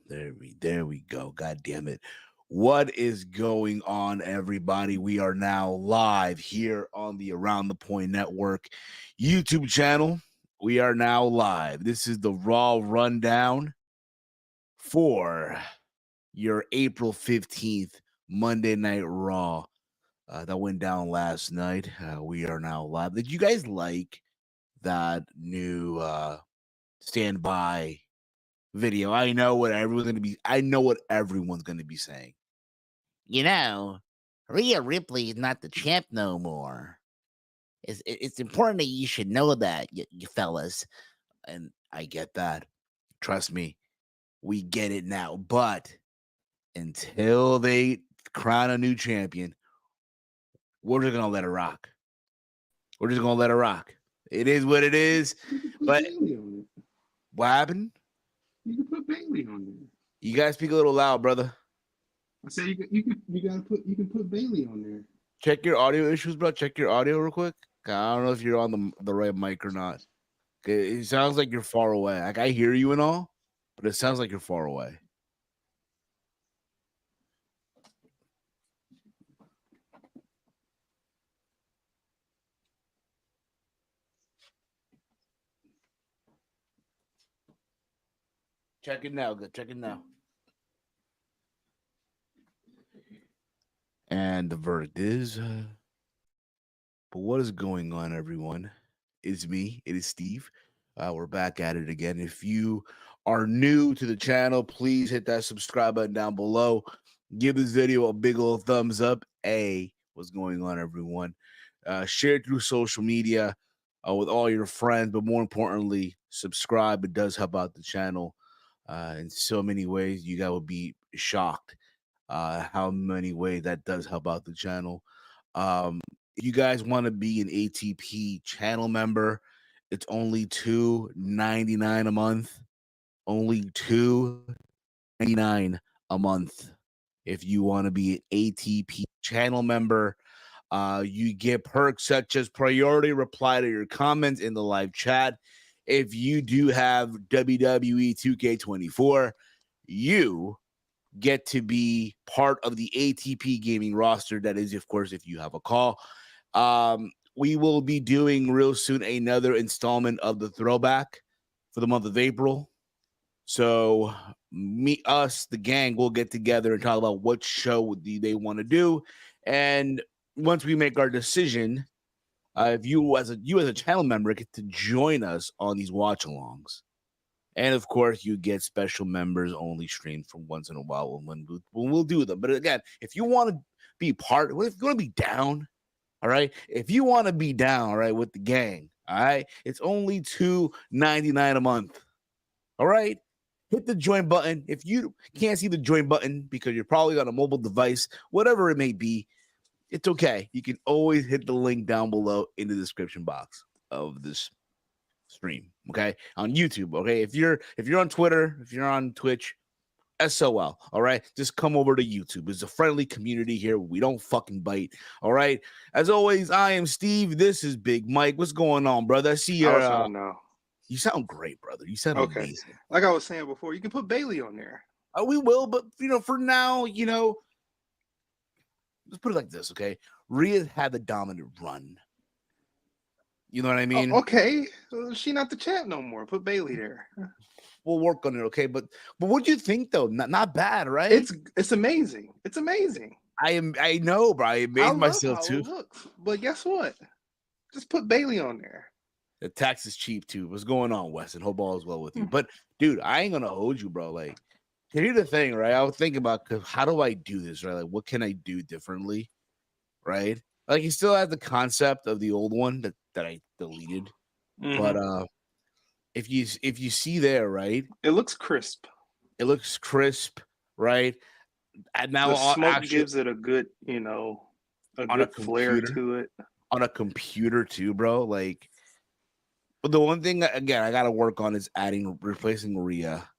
There we go. God damn it. What is going on, everybody? We are now live here on the Around the Point Network YouTube channel. We are now live. This is the Raw Rundown for your April 15th Monday Night Raw. That went down last night. We are now live. Did you guys like that new standby video? I know what everyone's gonna be saying. You know, Rhea Ripley is not the champ no more. It's important that you should know that, you fellas. And I get that. Trust me, we get it now. But until they crown a new champion, we're just gonna let it rock. We're just gonna let it rock. It is what it is. But what happened? You can put Bailey on there. You guys speak a little loud, brother. I said you can put Bailey on there. Check your audio issues, bro. Check your audio real quick. I don't know if you're on the right mic or not. It sounds like you're far away. Like, I hear you and all, but it sounds like you're far away. Check it now. Good. Check it now. And the verdict is, but what is going on, everyone? It's me. It is Steve. We're back at it again. If you are new to the channel, please hit that subscribe button down below. Give this video a big old thumbs up. What's going on, everyone? Share it through social media with all your friends, but more importantly, subscribe. It does help out the channel in so many ways. You guys will be shocked how many ways that does help out the channel. If you guys want to be an ATP channel member, it's only $2.99 a month. Only $2.99 a month. If you want to be an ATP channel member, you get perks such as priority reply to your comments in the live chat. If you do have WWE 2K24, you get to be part of the ATP gaming roster. That is, of course, if you have a call. We will be doing real soon another installment of the throwback for the month of April. So the gang will get together and talk about what show they want to do. And once we make our decision, if you as a channel member get to join us on these watch-alongs. And of course, you get special members only streams from once in a while when we'll do them. But again, if you want to be part, if you want to be down, all right. If you want to be down, all right, with the gang, all right, it's only $2.99 a month. All right. Hit the join button. If you can't see the join button because you're probably on a mobile device, whatever it may be, it's okay. You can always hit the link down below in the description box of this stream. Okay, on YouTube. Okay, if you're on Twitter, if you're on Twitch, SOL. All right, just come over to YouTube. It's a friendly community here. We don't fucking bite. All right. As always, I am Steve. This is Big Mike. What's going on, brother? I see your. You sound great, brother. You sound amazing. Like I was saying before, you can put Bailey on there. We will, but for now, let's put it like this, okay? Rhea had the dominant run. You know what I mean? Okay, she not the champ no more. Put Bailey there. We'll work on it, okay? But what do you think though? Not bad, right? It's amazing. It's amazing. I know, bro. I amazed myself too. It looks, but guess what? Just put Bailey on there. The tax is cheap too. What's going on, Weston? Hope all is well with you. But dude, I ain't gonna hold you, bro. Like, here's the thing, right? I was thinking about how do I do this, right? Like, what can I do differently, right? Like, he still has the concept of the old one that I deleted, but if you see there, right? It looks crisp. It looks crisp, right? And now the smoke gives it a good, a good flair to it. On a computer too, bro. Like, but the one thing again I gotta work on is replacing Rhea.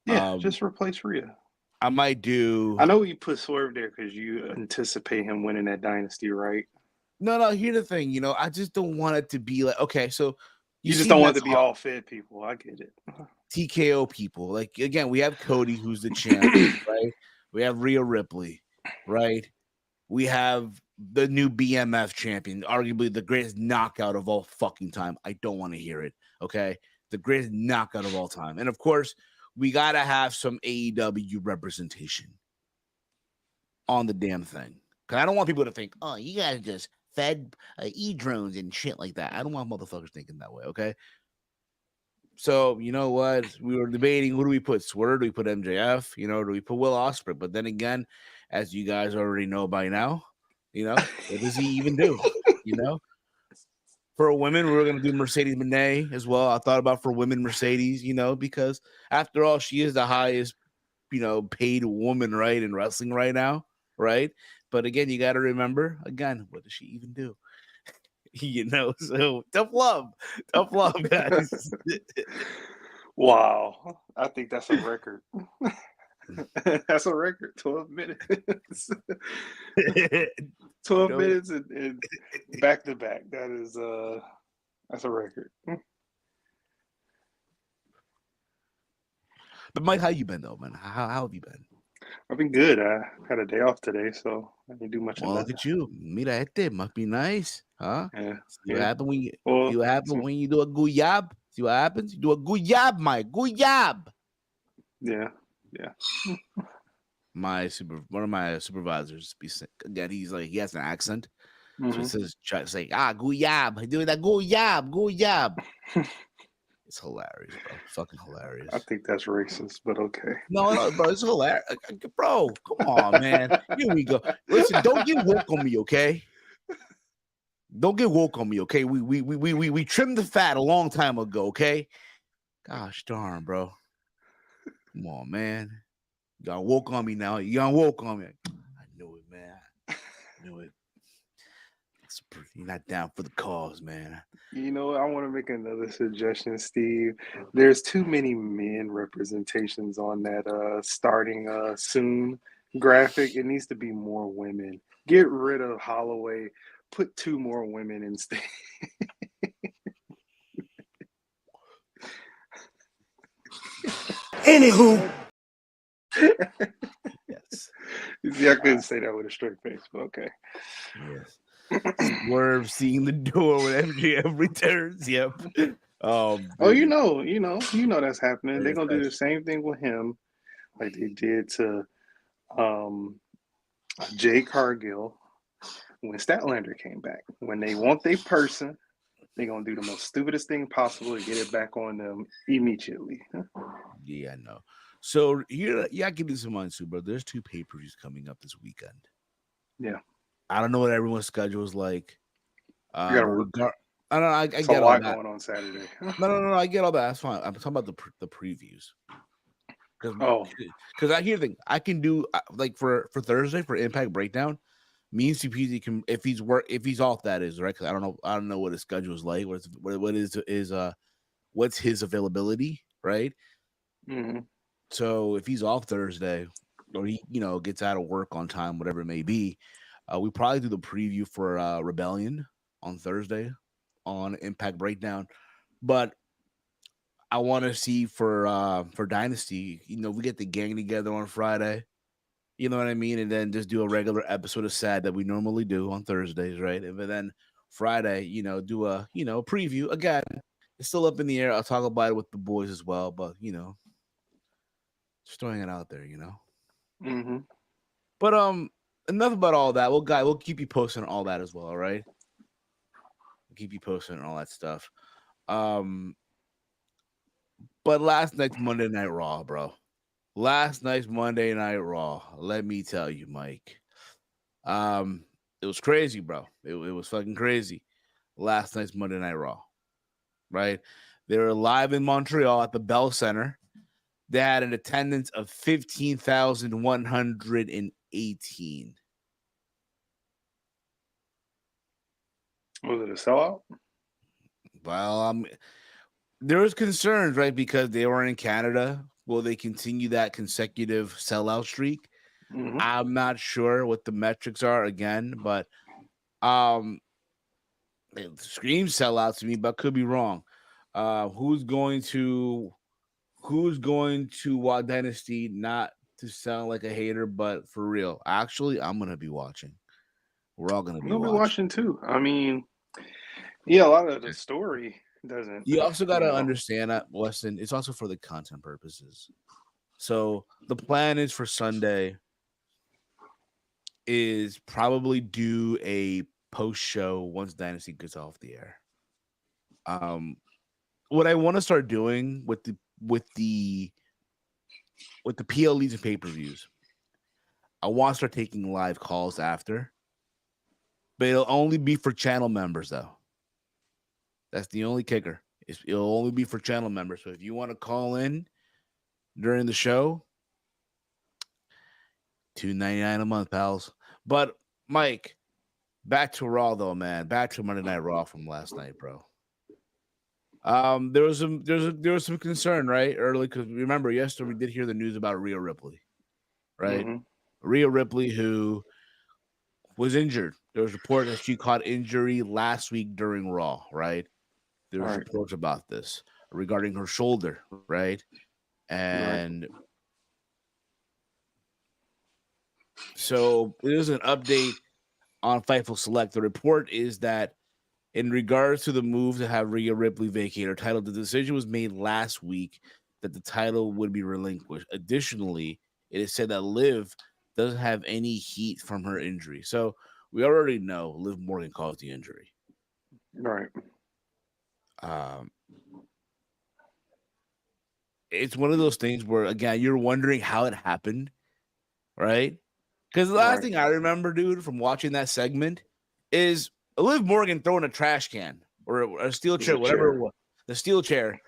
Yeah, just replace Rhea. I might do. I know you put Swerve there because you anticipate him winning that dynasty, right? No. Here's the thing, I just don't want it to be like, okay, so You just don't want it to be all Fed people. I get it. TKO people. Like, again, we have Cody, who's the champ, right? We have Rhea Ripley, right? We have the new BMF champion, arguably the greatest knockout of all fucking time. I don't want to hear it, okay? The greatest knockout of all time. And, of course, we got to have some AEW representation on the damn thing. Because I don't want people to think, oh, you guys just fed e-drones and shit like that. I don't want motherfuckers thinking that way, okay? So, you know what? We were debating, who do we put? Swerve? Do we put MJF? You know, do we put Will Ospreay? But then again, as you guys already know by now, you know, what does he even do? You know? For women, we were going to do Mercedes Moné as well. I thought about for women Mercedes, you know, because after all, she is the highest, you know, paid woman, right, in wrestling right now, right? But again, you got to remember, again, what does she even do? You know, so tough love, guys. Wow, I think that's a record. That's a record. 12 minutes. 12 minutes and back to back. That is that's a record. But Mike, how you been though, man? How have you been? I've been good. I had a day off today, so I didn't do much. Well, look at you. Mira este, must be nice, huh? Yeah. See what happens when you when you do a guyab? See what happens? You do a guyab, Mike. Guyab. Yeah. One of my supervisors, again, he's like, he has an accent. So he says, try to say, guyab. Doing that guyab. It's hilarious, bro. Fucking hilarious. I think that's racist, but okay. No, bro, it's hilarious. Bro, come on, man. Here we go. Listen, don't get woke on me, okay? Don't get woke on me, okay? We trimmed the fat a long time ago, okay? Gosh darn, bro. Come on, man. You got woke on me now. You got woke on me. I knew it, man. I knew it. You're not down for the cause, man. You know, I want to make another suggestion, Steve. There's too many men representations on that starting soon graphic. It needs to be more women. Get rid of Holloway. Put 2 more women instead. Anywho. Yes. See, I couldn't say that with a straight face, but okay. Yes. Swerve seeing the door when MJF returns. Yep. Oh, you know that's happening. They're gonna do the same thing with him, like they did to Jay Cargill when Statlander came back. When they want their person, they're gonna do the most stupidest thing possible to get it back on them immediately. Yeah, I know. So here, I give you some months, bro. There's 2 pay-per-views coming up this weekend. Yeah. I don't know what everyone's schedule is like. I don't know. I get all a lot that going on Saturday. No. I get all that. That's fine. I'm talking about the previews. Because I hear the thing. I can do like for Thursday for Impact Breakdown. Me and CPZ can if he's off, that is right. Because I don't know what his schedule is like. What's his availability, right? Mm-hmm. So if he's off Thursday, or he gets out of work on time, whatever it may be. We probably do the preview for Rebellion on Thursday on Impact Breakdown, but I want to see for Dynasty. We get the gang together on Friday. You know what I mean, and then just do a regular episode of SAD that we normally do on Thursdays, right? And then Friday, do a preview again. It's still up in the air. I'll talk about it with the boys as well, but just throwing it out there, Mm-hmm. But enough about all that. We'll keep you posted on all that as well, all right? We'll keep you posted on all that stuff. But last night's Monday Night Raw, bro. Last night's Monday Night Raw. Let me tell you, Mike. It was crazy, bro. It was fucking crazy. Last night's Monday Night Raw, right? They were live in Montreal at the Bell Center. They had an attendance of 15,118. Was it a sellout? Well, there was concerns, right? Because they were in Canada. Will they continue that consecutive sellout streak? Mm-hmm. I'm not sure what the metrics are again, but it screams sellout to me, but could be wrong. Who's going to watch Dynasty? Not to sound like a hater, but for real, actually, I'm gonna be watching. We're all gonna I'm be gonna be watching. watching too. I mean, yeah, a lot of the story doesn't, You also got you to know. understand that, Weston. It's also for the content purposes. So the plan is for Sunday is probably do a post show once Dynasty gets off the air. Um, what I want to start doing with the with the PLEs and pay per views, I want to start taking live calls after, but it'll only be for channel members though. That's the only kicker. It'll only be for channel members. So if you want to call in during the show, $2.99 a month, pals. But Mike, back to Raw though, man. Back to Monday Night Raw from last night, bro. There was some concern, right? Early, because remember yesterday we did hear the news about Rhea Ripley, right? Hmm. Rhea Ripley, who was injured. There was reports that she caught injury last week during Raw, right? There was Right, reports about this regarding her shoulder, right? right, And so there's an update on Fightful Select. The report is that in regards to the move to have Rhea Ripley vacate her title, the decision was made last week that the title would be relinquished. Additionally, it is said that Liv doesn't have any heat from her injury. So we already know Liv Morgan caused the injury. right, Um, it's one of those things where, again, you're wondering how it happened, right? Because the last right. thing I remember, dude, from watching that segment is Liv Morgan throwing a trash can or a steel It was chair, a whatever it chair. was, the steel chair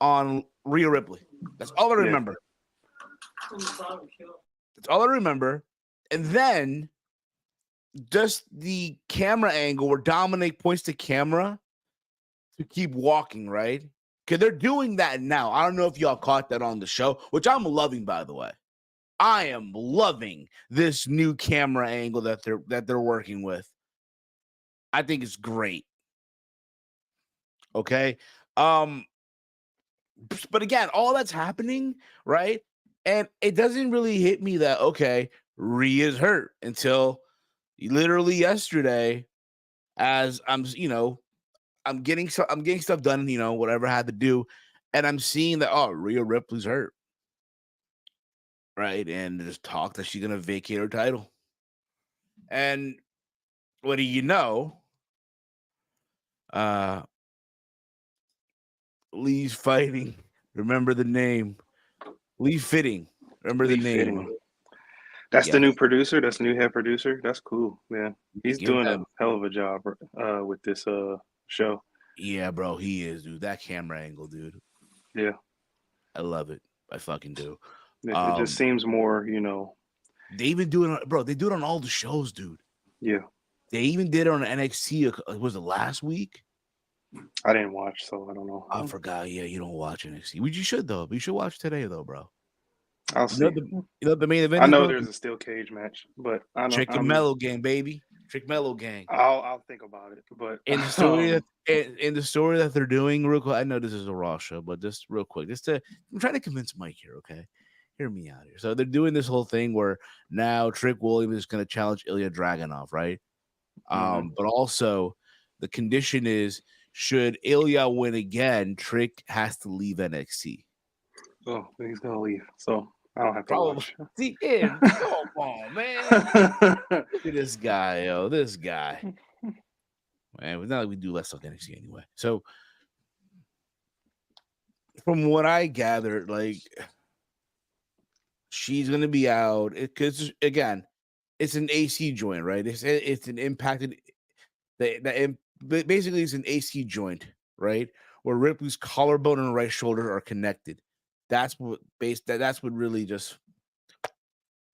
on Rhea Ripley. That's all I Yeah, remember. That's all I remember. And then just the camera angle where Dominic points the camera to keep walking, right? Because they're doing that now. I don't know if y'all caught that on the show, which I'm loving, by the way. I am loving this new camera angle that they're working with. I think it's great. Okay. Um, but again, all that's happening, right? And it doesn't really hit me that okay, Rhea's hurt until literally yesterday, as I'm getting stuff done, whatever I had to do, and I'm seeing that Rhea Ripley's hurt, right? And there's talk that she's gonna vacate her title. And what do you know? Uh Lee's fighting. Remember the name. Lee Fitting. Remember the Lee name. Fitting. That's the Yes. new producer. That's the new head producer. That's cool, man. He's Give doing that. a hell of a job with this show. Yeah, bro, he is, dude. That camera angle, dude. Yeah, I love it. I fucking do. it just seems more, you know. They even do it on, bro. They do it on all the shows, dude. Yeah, They even did it on NXT. Was it last week? I didn't watch, so I don't I know. forgot. Yeah, you don't watch NXT. Which you should though. You should watch today though, bro. I'll You know see. the the main event I is, know bro. there's a steel cage match, but I don't. Trick and Mellow gang, baby. Trick Mellow gang. I'll think about it. But In the story that in the story that they're doing, real quick. I know this is a Raw show, but just real quick, I'm trying to convince Mike here. Okay, hear me out here. So they're doing this whole thing where now Trick Williams is going to challenge Ilya Dragunov, right? mhm. But also the condition is should Ilya win again, Trick has to leave NXT. Oh, he's gonna leave, so I don't have to Probably. watch. See, come on, man. Look at this guy, yo. This guy. Man, it's not like we do less stuff NXT anyway. So from what I gathered, like she's gonna be out because again, it's an AC joint, right? It's an impacted basically it's an AC joint, right? Where Ripley's collarbone and right shoulder are connected. That's what really just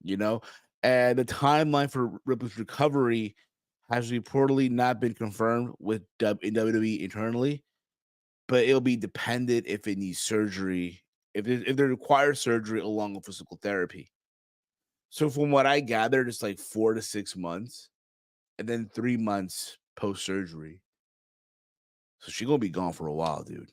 and the timeline for Ripley's recovery has reportedly not been confirmed with in WWE internally, but it'll be dependent if it needs surgery, if they require surgery along with physical therapy. So from what I gathered, it's like 4 to 6 months, and then 3 months post surgery. So she's gonna be gone for a while, dude.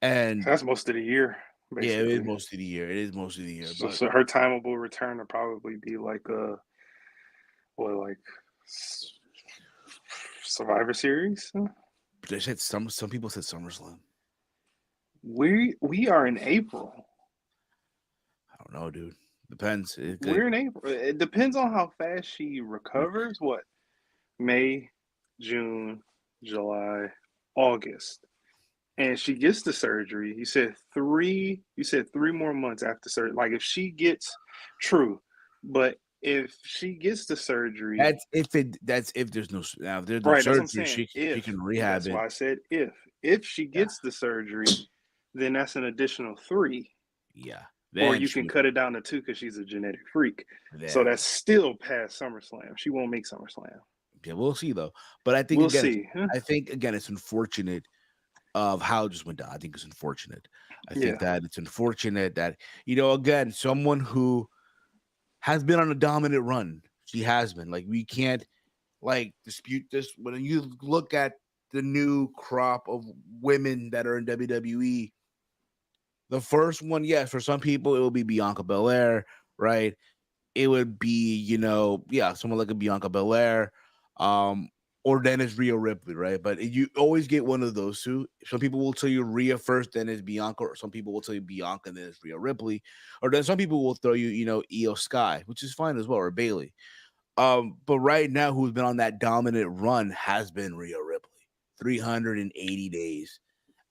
And That's most of the year, yeah, it is basically. most of the year. It is most of the year, So, but so her timeable return will probably be like like Survivor Series. they said some people said SummerSlam. We are in April. I don't know, dude. Depends. It could. We're in April. It depends on how fast she recovers. What May, June, July, August, and she gets the surgery. You said three. You said 3 more months after surgery. Like if she gets true, but if she gets the surgery, That's if it. That's if there's no now. If there's no right? That's what I'm surgery, saying. she If can rehab that's it. why I said if she Yeah, gets the surgery, then that's an additional 3. yeah. Or Then you she can would. cut it down to 2 because she's a genetic freak. So Yeah, that's still past SummerSlam. She won't make SummerSlam. yeah. We'll see though. But I think We'll again, see. Huh? I think again, it's unfortunate of how it just went down. I think it's unfortunate. I think Yeah. that it's unfortunate that again, someone who has been on a dominant run. She has been. Like we can't like dispute this. When you look at the new crop of women that are in WWE, the first one, yes, for some people it will be Bianca Belair, right? It would be, yeah, someone like a Bianca Belair, um, or then it's Rhea Ripley, right? But you always get one of those two. Some people will tell you Rhea first, then it's Bianca, or some people will tell you Bianca, then it's Rhea Ripley, or then some people will throw you, Io Sky, which is fine as well, or Bailey. But right now, who's been on that dominant run has been Rhea Ripley. 380 days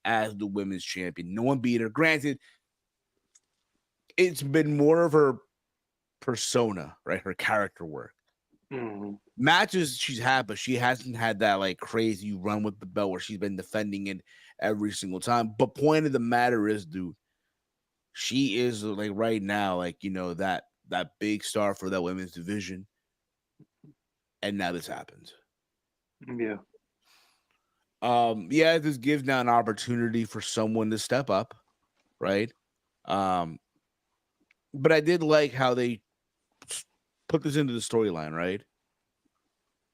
as the women's champion. No one beat her. Granted, it's been more of her persona, right? Her character work. Mm-hmm. Matches she's had, but she hasn't had that like crazy run with the belt where she's been defending it every single time. But point of the matter is, dude, she is like right now, like that big star for that women's division. And now this happens. Yeah. Yeah, this gives now an opportunity for someone to step up, right? Um, but I did like how they put this into the storyline, right?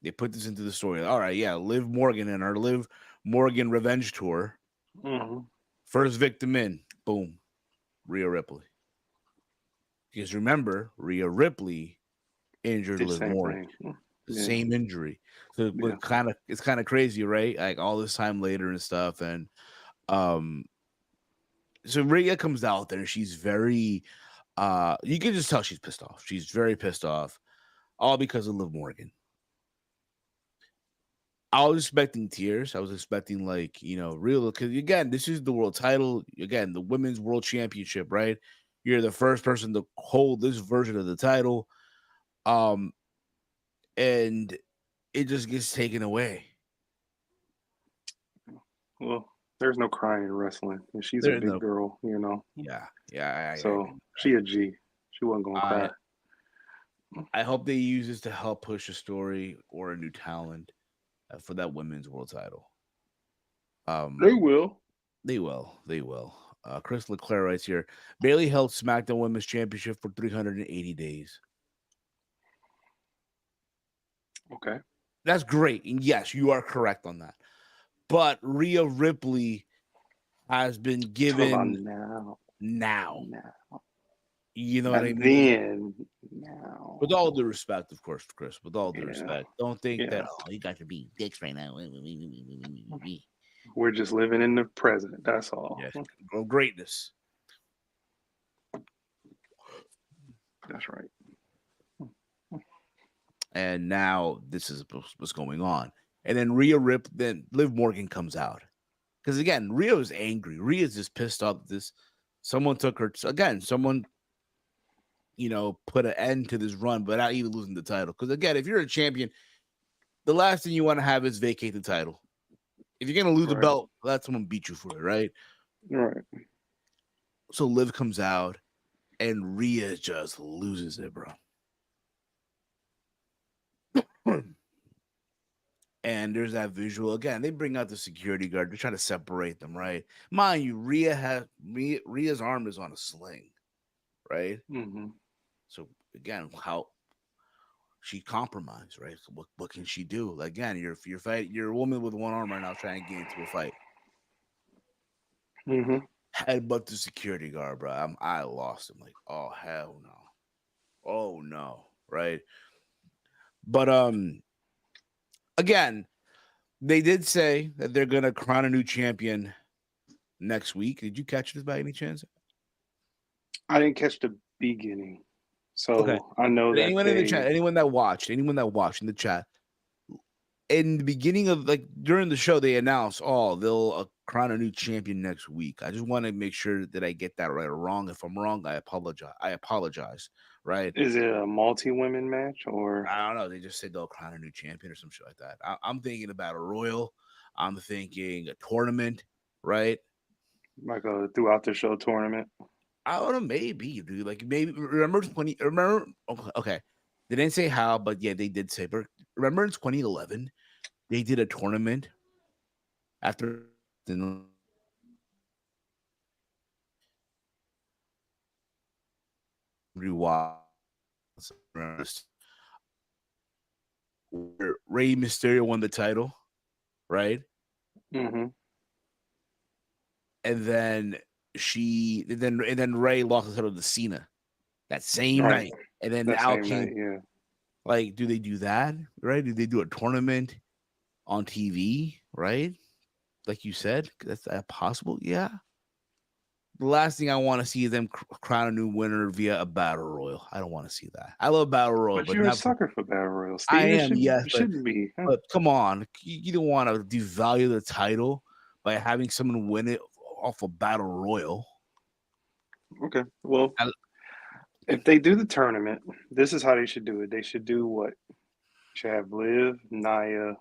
They put this into the story. All right, yeah, Liv Morgan and our Liv Morgan revenge tour. Mm-hmm. First victim in, boom, Rhea Ripley. Because remember, Rhea Ripley injured The Liv same Morgan, thing. the Yeah. same injury. So Yeah. it's kind of crazy, right? Like all this time later and stuff, and um, so Rhea comes out there and she's very you can just tell she's pissed off. She's very pissed off, all because of Liv Morgan. I was expecting tears. I was expecting like, real because again, this is the world title. Again, the women's world championship, right? You're the first person to hold this version of the title. Um, and it just gets taken away. Well, there's no crying in wrestling. And she's a There's big no girl, yeah, I So agree with she a G. She wasn't gonna that. cry. I hope they use this to help push a story or a new talent for that women's world title. They Um, will. They will. They will. Chris Leclerc writes here Bailey held SmackDown Women's Championship for 380 days. Okay. That's great. And yes, you are correct on that. But Rhea Ripley has been Talk about given now. now. Now. You know what Not I mean? then. With Now. all due respect, of course, Chris, with all due Yeah. respect. Don't think that, Yeah. oh, you guys are being dicks right now. We're just living in the present. That's all. Yes. Grow greatness. That's right. And now this is what's going on. And then then Liv Morgan comes out. Because again, Rhea's angry. Rhea's just pissed off that this someone took her again, someone put an end to this run without even losing the title. Because again, if you're a champion, the last thing you want to have is vacate the title. If you're gonna lose the Right. belt, let someone beat you for it, right? Right. So Liv comes out and Rhea just loses it, bro. And there's that visual again. They bring out the security guard. They're trying to separate them, right? Mind you, Rhea's arm is on a sling, right? Mm-hmm. So again, how she compromised, right? So what can she do? Again, you're a woman with one arm right now trying to get into a fight. Mm-hmm. Headbutt the security guard, bro. I lost him. Like, oh hell no, oh no, right? But again, they did say that they're gonna crown a new champion next week. Did you catch this by any chance? I didn't catch the beginning, Okay. so I know But that anyone in the they chat, anyone that watched in the chat, in the beginning of like during the show, they announced, oh, they'll crown a new champion next week. I just want to make sure that I get that right or wrong. If I'm wrong, I apologize. Right? is it a multi-women match or I don't know. They just said they'll crown a new champion or some shit like that. I'm thinking about a royal. I'm thinking a tournament, right? like a throughout the show tournament? I don't know, maybe, dude. Like maybe remember 20. Remember? Okay, okay. They didn't say how, but yeah, they did say. But remember in 2011, they did a tournament after the where Rey Mysterio won the title, right? Mm-hmm. And then and then Ray lost the title to Cena that same Right. night. And then That now same night, came yeah. like, do they do that? Right? Do they do a tournament on TV? Right? Like you said, that's that possible. Yeah. The last thing I want to see is them crown a new winner via a battle royal. I don't want to see that. I love battle royal, But but you're a not. sucker for battle royals, I Steve. It am, should yes, it shouldn't be. Huh? but come on, you don't want to devalue the title by having someone win it off a battle royal. Okay. Well, I, if they do the tournament, this is how they should do it. They should do what? Should have Liv, Naya.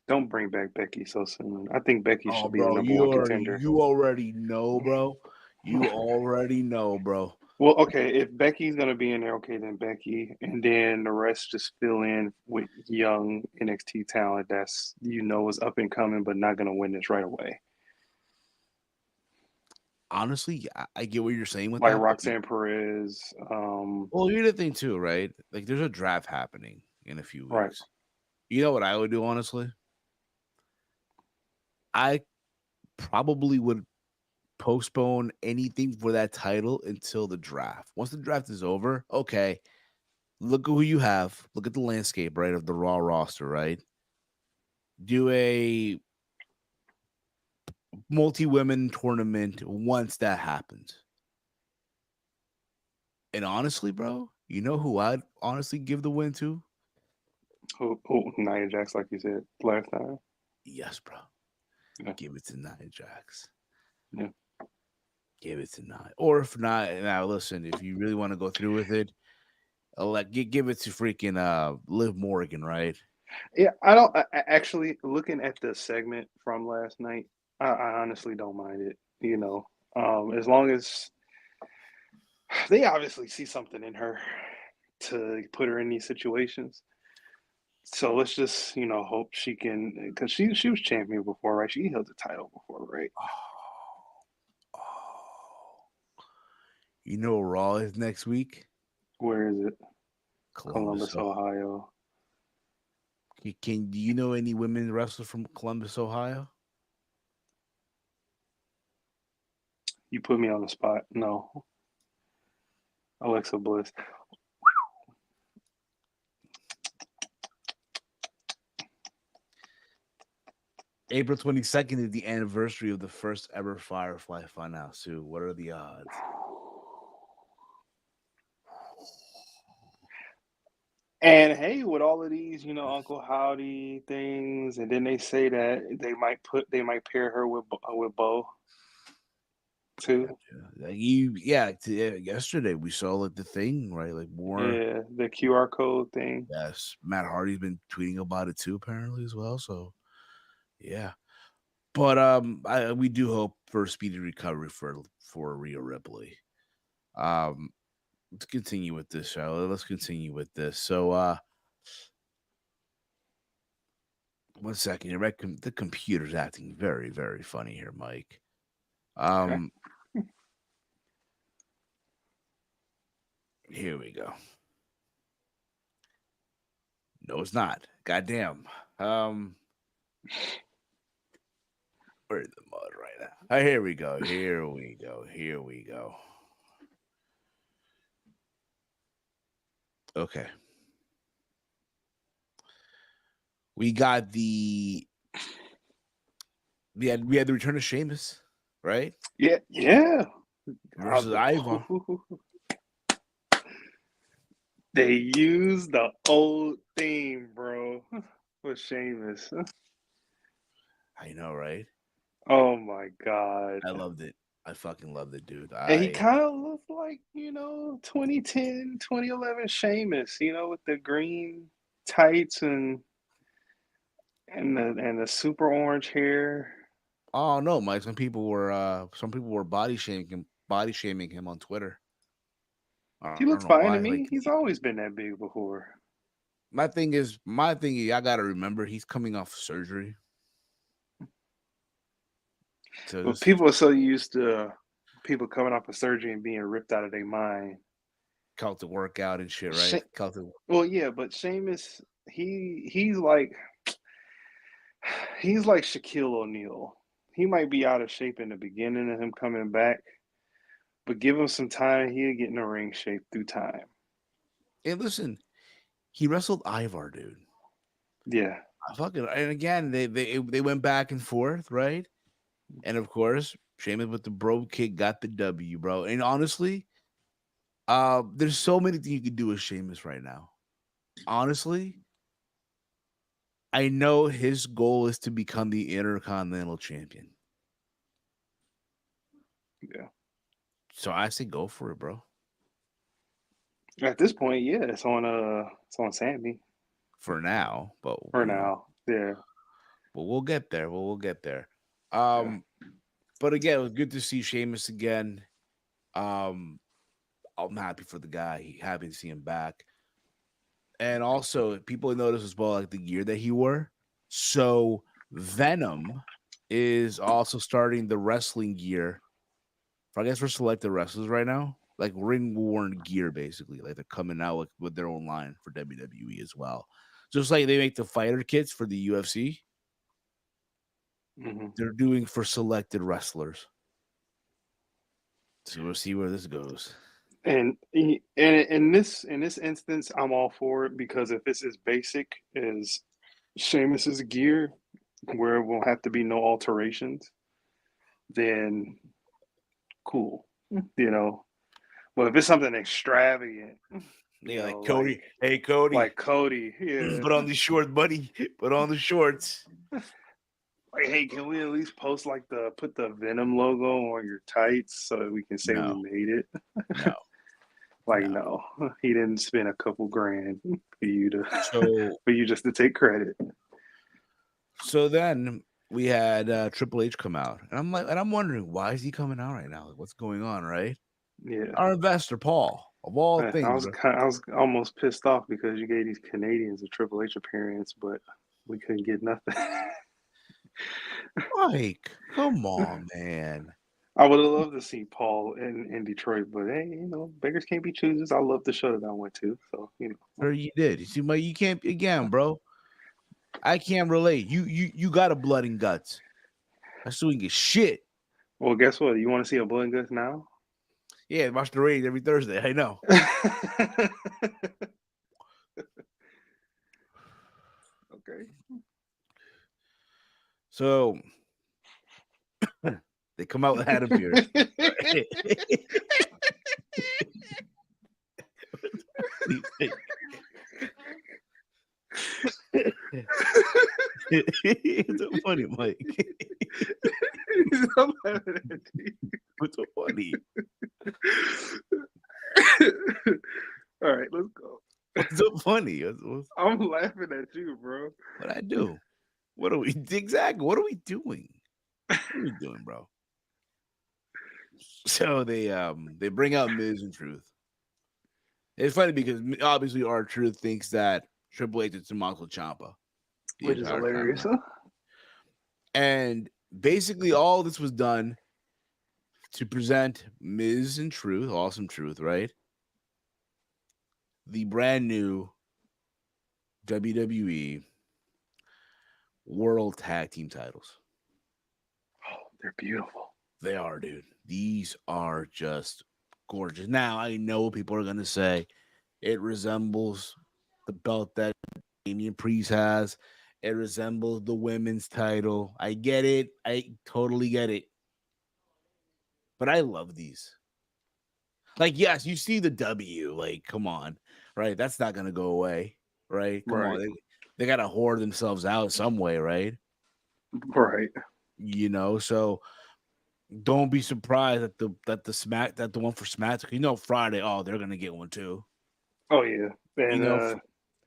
Don't bring back Becky so soon. I think Becky oh, should be the bro, number one contender. you already know, bro. You already know, bro. Well, okay, if Becky's gonna be in there, okay, then Becky, and then the rest just fill in with young NXT talent that's is up and coming, but not gonna win this right away, Honestly, I get what you're saying with like that, but Roxanne Perez. well, here's the thing too, right? Like, there's a draft happening in a few Right. weeks. You know what I would do, honestly? I probably would postpone anything for that title until the draft. Once the draft is over, okay, look at who you have. Look at the landscape, right, of the Raw roster, right? Do a multi-women tournament once that happens. And honestly, bro, you know who I'd honestly give the win to? Nia Jax, like you said last time. Yes, bro. Yeah. Give it to Nia Jax. Yeah. Give it to Nia. Or if not, now listen, if you really want to go through with it, give it to freaking Liv Morgan, right? Yeah, I don't actually looking at the segment from last night. I honestly don't mind it. As long as they obviously see something in her to put her in these situations. So let's just hope she can, because she was champion before, right? She held the title before, right? Oh, oh. You know Raw is next week? Where is it? Columbus. Columbus, Ohio. Do you know any women wrestlers from Columbus, Ohio? You put me on the spot. No, Alexa Bliss. April 22nd is the anniversary of the first ever Firefly Funhouse, Sue. What are the odds? And hey, with all of these, Uncle Howdy things, and then they say that they might pair her with Bo too. Like yesterday we saw like the thing, right? Like more. Yeah, the QR code thing. Yes, Matt Hardy's been tweeting about it too, apparently as well. So yeah, but we do hope for a speedy recovery for Rhea Ripley. Um, let's continue with this, show. Let's continue with this. So, 1 second. The computer's acting very, very funny here, Mike. Okay. Here we go. No, it's not. Goddamn. We're in the mud right now. Here we go. Here we go. Here we go. Okay. We got we had the return of Sheamus, right? Yeah. Versus Ivar. They used the old theme, bro, with Sheamus. I know, right? Oh my god. I loved it. I fucking loved it, dude. And he kind of looked like, 2010, 2011 Sheamus, with the green tights and the super orange hair. Oh no, Mike. Some people were body shaming him on Twitter. I He don't looks know fine to why. Like me. He's always been that big before. my thing is, I gotta remember he's coming off surgery. So But people are so used to people coming off of surgery and being ripped out of their mind. called to work out and shit, right? She- well, yeah, but Sheamus, he's like Shaquille O'Neal. He might be out of shape in the beginning of him coming back, but give him some time, he'll get in the ring shape through time. And listen, he wrestled Ivar, dude. Yeah. And again, they went back and forth, right? And of course, Sheamus with the bro kick got the W, bro. And honestly, there's so many things you could do with Sheamus right now. Honestly, I know his goal is to become the Intercontinental Champion. Yeah. So I say go for it, bro. At this point, yeah, it's on Sammy For now, but for now. Yeah. but we'll get there. We'll get there. Yeah. But again, it was good to see Sheamus again. I'm happy for the guy. Happy to see him back. And also, people notice as well, like the gear that he wore. So Venom is also starting the wrestling gear. I guess for selected wrestlers right now, like ring worn gear, basically. Like they're coming out with their own line for WWE as well. Just like they make the fighter kits for the UFC, they're doing for selected wrestlers. So we'll see where this goes. And in this instance, I'm all for it because if it's as basic as Sheamus's gear, where it won't have to be no alterations, then cool, But if it's something extravagant, Yeah, like Cody. Hey, Cody. like Cody, yeah. Put on the shorts, buddy. Put on the shorts. Like, hey, can we at least put the Venom logo on your tights so that we can say we made it? No. No, he didn't spend a couple grand for you just to take credit. So then we had Triple H come out, and I'm wondering, why is he coming out right now? Like, what's going on, right? Yeah, our investor Paul, of all things. I was almost pissed off because you gave these Canadians a Triple H appearance, but we couldn't get nothing. Mike, come on, man. I would have loved to see Paul in Detroit, but hey, beggars can't be choosers. I love the show that I went to, so Sure, you did. You see, Mike, you can't again, bro. I can't relate. You got a blood and guts. I still didn't get shit. Well, guess what? You want to see a blood and guts now? Yeah, watch the ratings every Thursday. I know. Okay. So they come out with Adam Pearce. It's so funny, Mike. What's so funny? All right, let's go. What's so funny? I'm laughing at you, bro. What I do? What are we exactly? What are we doing? What are we doing, bro? So they bring out Miz and Truth. It's funny because obviously R-Truth thinks that Triple H is Tommaso Ciampa, which is hilarious. Huh? And basically all this was done to present Miz and Truth, Awesome Truth, right? The brand new WWE World Tag Team titles. They're beautiful. They are, dude. These are just gorgeous. Now, I know people are going to say it resembles the belt that Damian Priest has. It resembles the women's title. I get it. I totally get it. But I love these. Like, yes, you see the W. Like, come on, right? That's not gonna go away, right? Come Right. on, they gotta whore themselves out some way, right? Right. So don't be surprised that the one for Smack, Friday. Oh, they're gonna get one too. Oh yeah. You And know,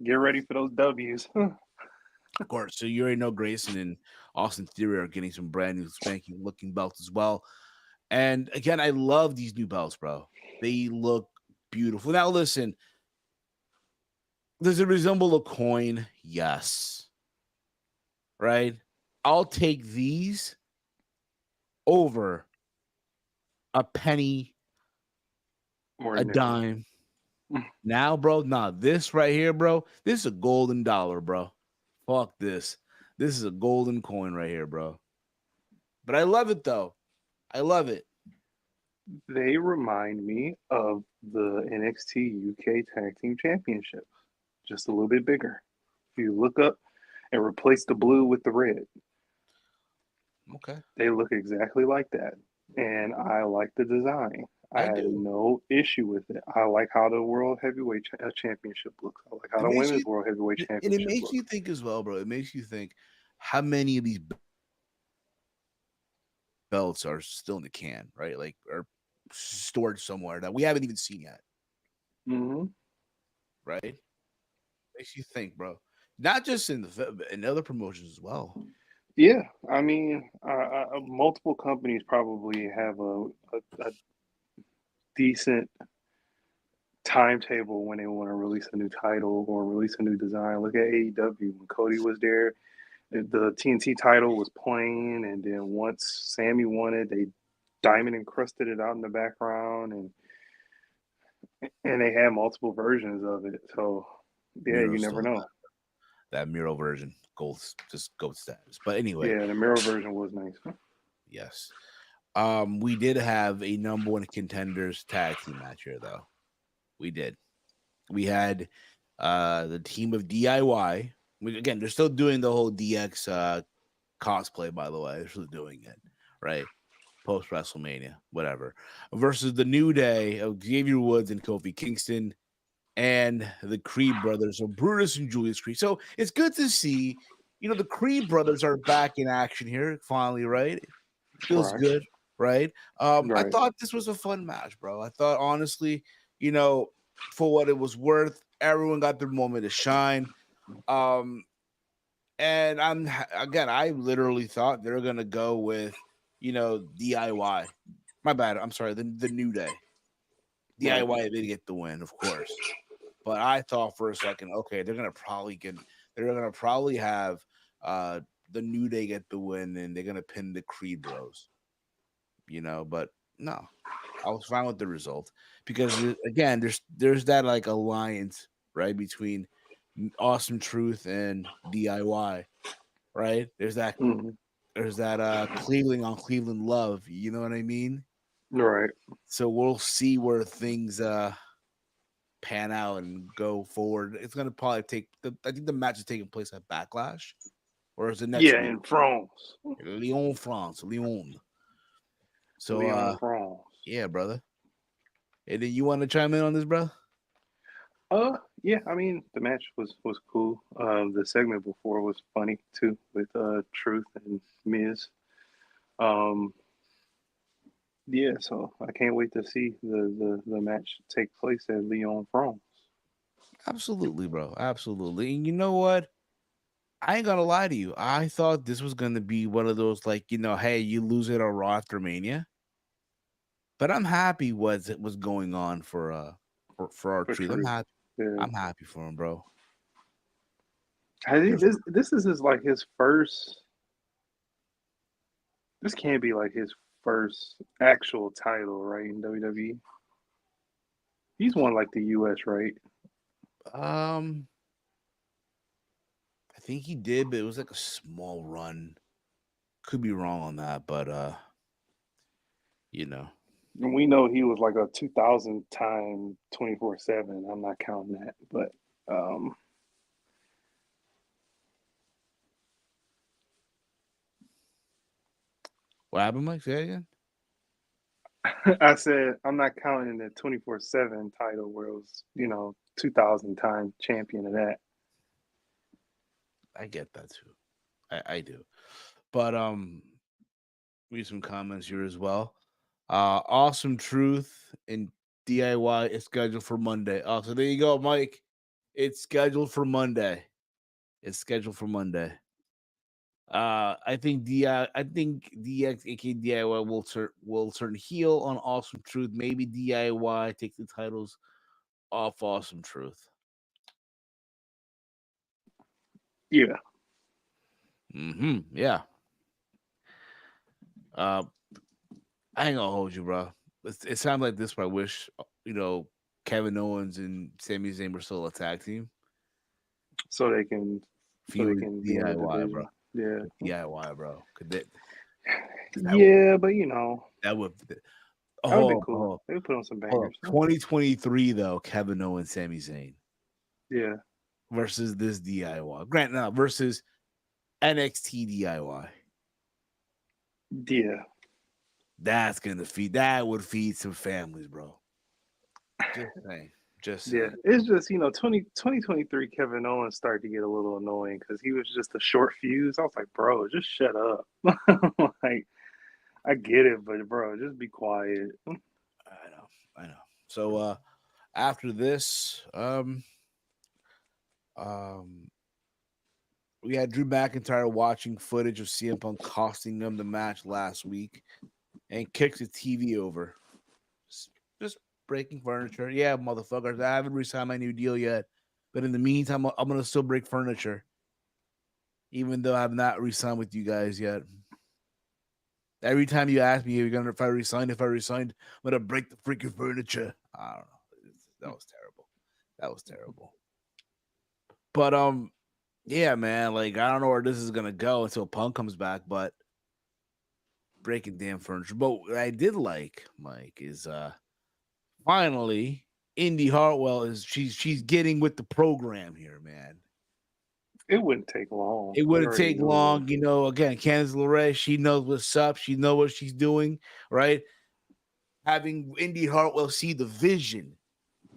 get ready for those W's. of course. So you already know Grayson and Austin Theory are getting some brand new spanking looking belts as well. And again, I love these new belts, bro. They look beautiful. Now, listen, does it resemble a coin? Yes. Right? I'll take these over a penny, Or a a nickel. dime. Now, bro, nah, this right here, bro, this is a golden dollar, bro. Fuck this. This is a golden coin right here, bro. But I love it, though. I love it. They remind me of the NXT UK Tag Team Championships, just a little bit bigger. If you look up and replace the blue with the red, Okay. they look exactly like that. And I like the design. I I had do. no issue with it. I like how the World Heavyweight Championship looks. I like how It the makes you Women's World Heavyweight and it Championship makes you looks. think as well, bro. It makes you think how many of these belts are still in the can, right? Like are stored somewhere that we haven't even seen yet, Hmm. right? Makes you think, bro. Not just in other promotions as well. Yeah, I mean, multiple companies probably have a decent timetable when they want to release a new title or release a new design. Look at AEW when Cody was there, the TNT title was plain, and then once Sammy won it, they diamond encrusted it out in the background, and they had multiple versions of it. So yeah, Miro you never still know. that Miro version, gold status. But anyway, Yeah, the mirror version was nice. yes. We did have a number one contenders tag team match here, though. We did. We had the team of DIY. Again, they're still doing the whole DX cosplay, by the way. They're still doing it, right? Post WrestleMania, whatever. Versus the New Day of Xavier Woods and Kofi Kingston and the Creed brothers, so Brutus and Julius Creed. So it's good to see, the Creed brothers are back in action here finally, right? Feels Right, good, right? I right. thought this was a fun match, bro. I thought honestly, you know, for what it was worth, everyone got their moment to shine. Um, and I literally thought they're gonna go with, DIY. My bad. I'm sorry. The New Day. Right. DIY did get the win, of course. But I thought for a second, okay, they're gonna probably have uh the New Day get the win and they're gonna pin the Creed Bros. But no, I was fine with the result because again, there's that like alliance right between Awesome Truth and DIY, right? Hmm. There's that Cleveland on Cleveland love, you know what I mean? Right. So we'll see where things pan out and go forward. It's gonna probably I think the match is taking place at Backlash, or is it next Yeah, week? in France. Lyon, France, Lyon. So Leon France. yeah, brother. And then you want to chime in on this, bro? Yeah, I mean the match was cool. The segment before was funny too with Truth and Miz. Um, yeah, so I can't wait to see the match take place at Lyon France. Absolutely, bro. Absolutely. And you know what? I ain't gonna lie to you. I thought this was gonna be one of those like, hey, you lose it on Raw after Mania. But I'm happy was going on for our For truth. I'm Truth. happy. Yeah, I'm happy for him, bro. I think There's this is his like his first. This can't be like his first actual title, right, in WWE. He's won like the US, right? um I think he did, but it was like a small run. Could be wrong on that, but You know. And we know he was like a 2,000 time 24/7. I'm not counting that, but What happened, Mike? Say that again? I said I'm not counting the 24/7 title where it was 2,000 time champion of that. I get that too. I do. But read some comments here as well. Awesome Truth and DIY is scheduled for Monday. Oh, so there you go, Mike. It's scheduled for Monday. It's scheduled for Monday. I think DX aka DIY will turn heel on Awesome Truth. Maybe DIY take the titles off Awesome Truth. Yeah. Yeah. I ain't gonna hold you, bro. It sounds like this, but I wish Kevin Owens and Sami Zayn were still a tag team. So they can Feud be in the DIY, bro. division. Yeah. DIY, bro. Yeah, but that would. that would be cool. They would put on some bangers. 2023 though, Kevin Owens, Sami Zayn. Yeah. Versus this DIY. Grant now versus NXT DIY. Yeah. That's gonna that would feed some families, bro. Just saying. Yeah, it's just 2023 Kevin Owens started to get a little annoying because he was just a short fuse. I was like, bro, just shut up. Like, I get it, but bro, just be quiet. I know. So after this, we had Drew McIntyre watching footage of CM Punk costing him the match last week and kicks the TV over. Just breaking furniture. Yeah, motherfuckers. I haven't re-signed my new deal yet. But in the meantime, I'm going to still break furniture. Even though I have not re-signed with you guys yet. Every time you ask me if I re-signed, I'm going to break the freaking furniture. I don't know. That was terrible. But, yeah, man, like, I don't know where this is going to go until Punk comes back, but breaking damn furniture. But what I did like, Mike, is finally Indy Hartwell she's getting with the program here, man. It wouldn't take long. It wouldn't take long. Again, Candice LeRae, she knows what's up. She knows what she's doing, right? Having Indy Hartwell see the vision.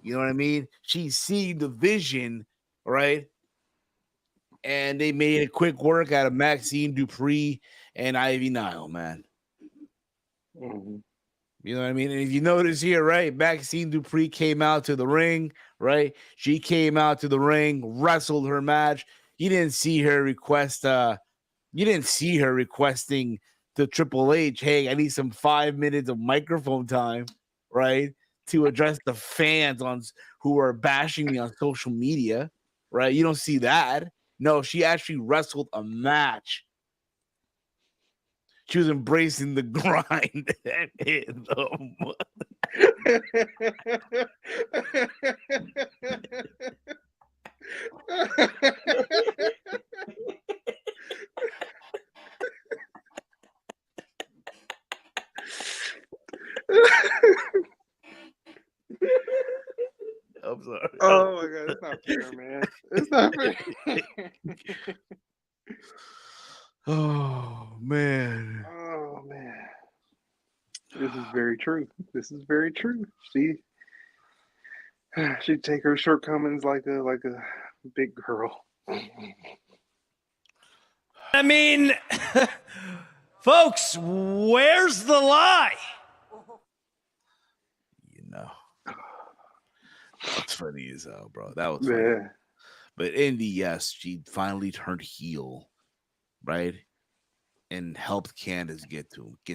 You know what I mean? She's seeing the vision, right? And they made a quick work out of Maxine Dupree and Ivy Nile, man. Mm-hmm. You know what I mean? And if you notice here, right, Maxine Dupree came out to the ring, right? She came out to the ring, wrestled her match. You didn't see her requesting to Triple H, hey, I need some 5 minutes of microphone time, right? To address the fans who are bashing me on social media, right? You don't see that. No, she actually wrestled a match. She was embracing the grind. I'm sorry. Oh my god, it's not fair, man. It's not fair. Oh man. Oh man. This is very true. She'd take her shortcomings like a big girl. I mean, folks, where's the lie? That's funny as hell, bro. That was funny. Yeah. But Indy, yes, she finally turned heel, right? And helped Candice get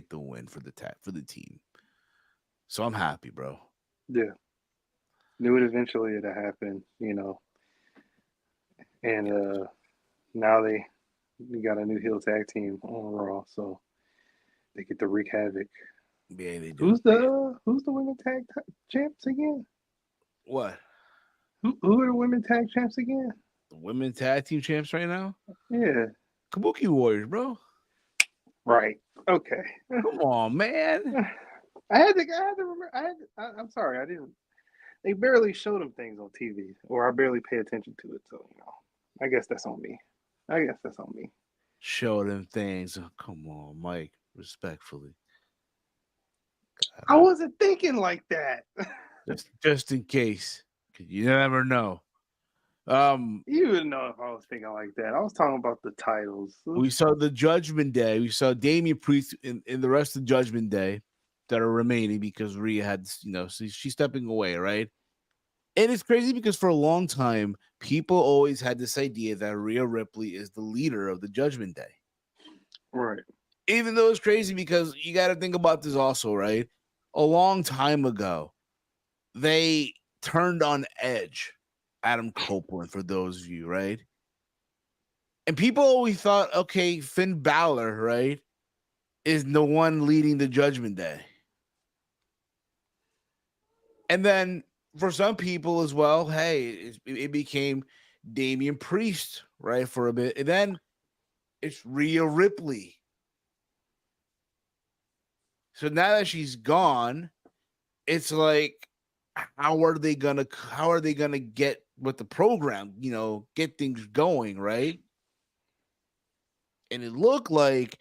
the win for the team. So I'm happy, bro. Yeah. Knew it eventually it'd happen, And now we got a new heel tag team on Raw, so they get to wreak havoc. Yeah, they do. Who's the women tag champs again? What? Who are the women tag champs again? The women tag team champs right now? Yeah. Kabuki Warriors, bro. Right. Okay. Come on, man. I had to remember. I'm sorry, I didn't. They barely show them things on TV, or I barely pay attention to it. So I guess that's on me. Show them things. Oh, come on, Mike. Respectfully. I wasn't thinking like that. Just in case. 'Cause you never know. You wouldn't know if I was thinking like that. I was talking about the titles. We saw the Judgment Day. We saw Damian Priest in the rest of Judgment Day that are remaining because Rhea had, so she's stepping away, right? And it's crazy because for a long time, people always had this idea that Rhea Ripley is the leader of the Judgment Day. Right. Even though it's crazy because you got to think about this also, right? A long time ago, they turned on Edge, Adam Copeland, for those of you, right? And people always thought, okay, Finn Balor, right, is the one leading the Judgment Day. And then for some people as well, hey, it became Damian Priest, right, for a bit. And then it's Rhea Ripley. So now that she's gone, it's like, how are they gonna get with the program, get things going, right? And it looked like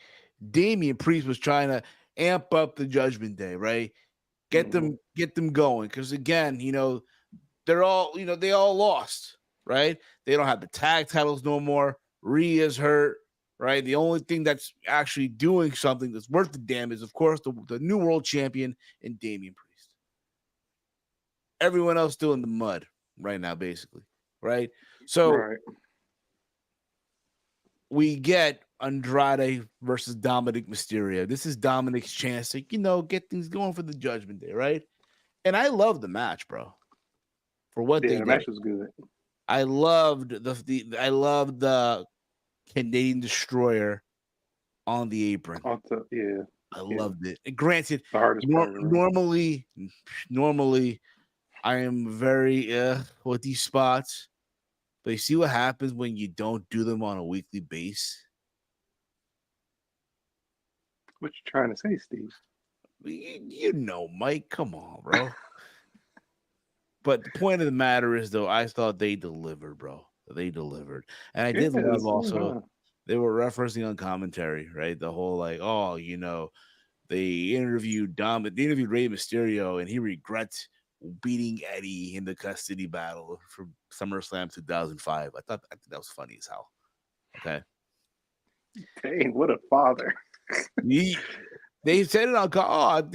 Damian Priest was trying to amp up the Judgment Day, right? Get them going. Because again, they're all, they all lost, right? They don't have the tag titles no more. Rhea's hurt, right? The only thing that's actually doing something that's worth the damn is, of course, the new world champion in Damian Priest. Everyone else still in the mud right now, basically, right? So we get Andrade versus Dominic Mysterio. This is Dominic's chance to, get things going for the Judgment Day, right? And I love the match, bro. For what they did. The match was good. I loved the Canadian Destroyer on the apron. I loved it. And granted, the hardest part, right? normally I am very with these spots, but you see what happens when you don't do them on a weekly basis. What you trying to say, Steve? Mike, come on, bro. But the point of the matter is, though, I thought they delivered, bro. They delivered. And I did love also, they were referencing on commentary, right? The whole they interviewed Rey Mysterio, and he regrets beating Eddie in the custody battle for SummerSlam 2005. I think that was funny as hell. Okay. Dang, what a father. They said it on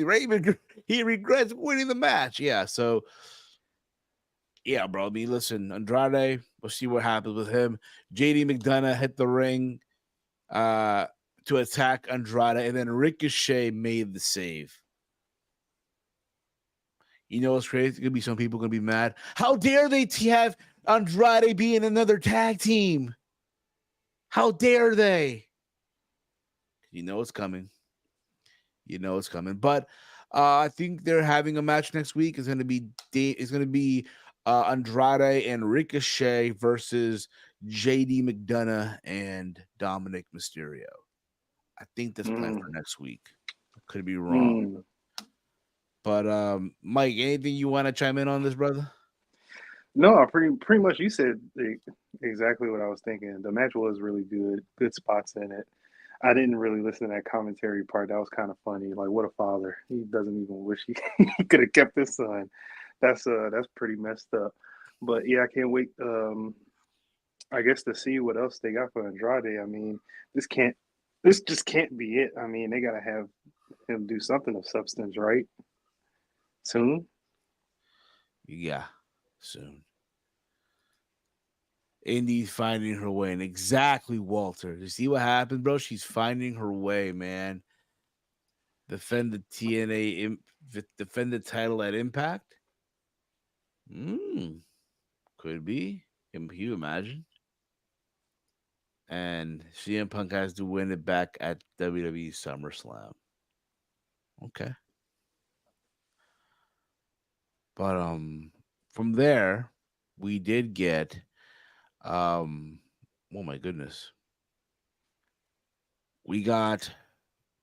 he regrets winning the match. Yeah, so yeah, bro. I mean, listen, Andrade, we'll see what happens with him. JD McDonough hit the ring to attack Andrade, and then Ricochet made the save. You know what's crazy? There's gonna be some people gonna be mad. How dare they have Andrade be in another tag team? How dare they? You know it's coming. But I think they're having a match next week. It's gonna be Andrade and Ricochet versus JD McDonough and Dominic Mysterio. I think that's planned for next week. I could be wrong. But Mike, anything you want to chime in on this, brother? No, pretty much you said exactly what I was thinking. The match was really good. Good spots in it. I didn't really listen to that commentary part. That was kind of funny. Like, what a father. He doesn't even wish he could have kept his son. That's pretty messed up. But yeah, I can't wait. I guess to see what else they got for Andrade. I mean, this just can't be it. I mean, they gotta have him do something of substance, right? Soon. Yeah, soon. Indy's finding her way, and exactly, Walter. You see what happened, bro? She's finding her way, man. Defend the defend the title at Impact. Could be. Can you imagine? And CM Punk has to win it back at WWE SummerSlam. Okay. But from there, we did get oh my goodness. We got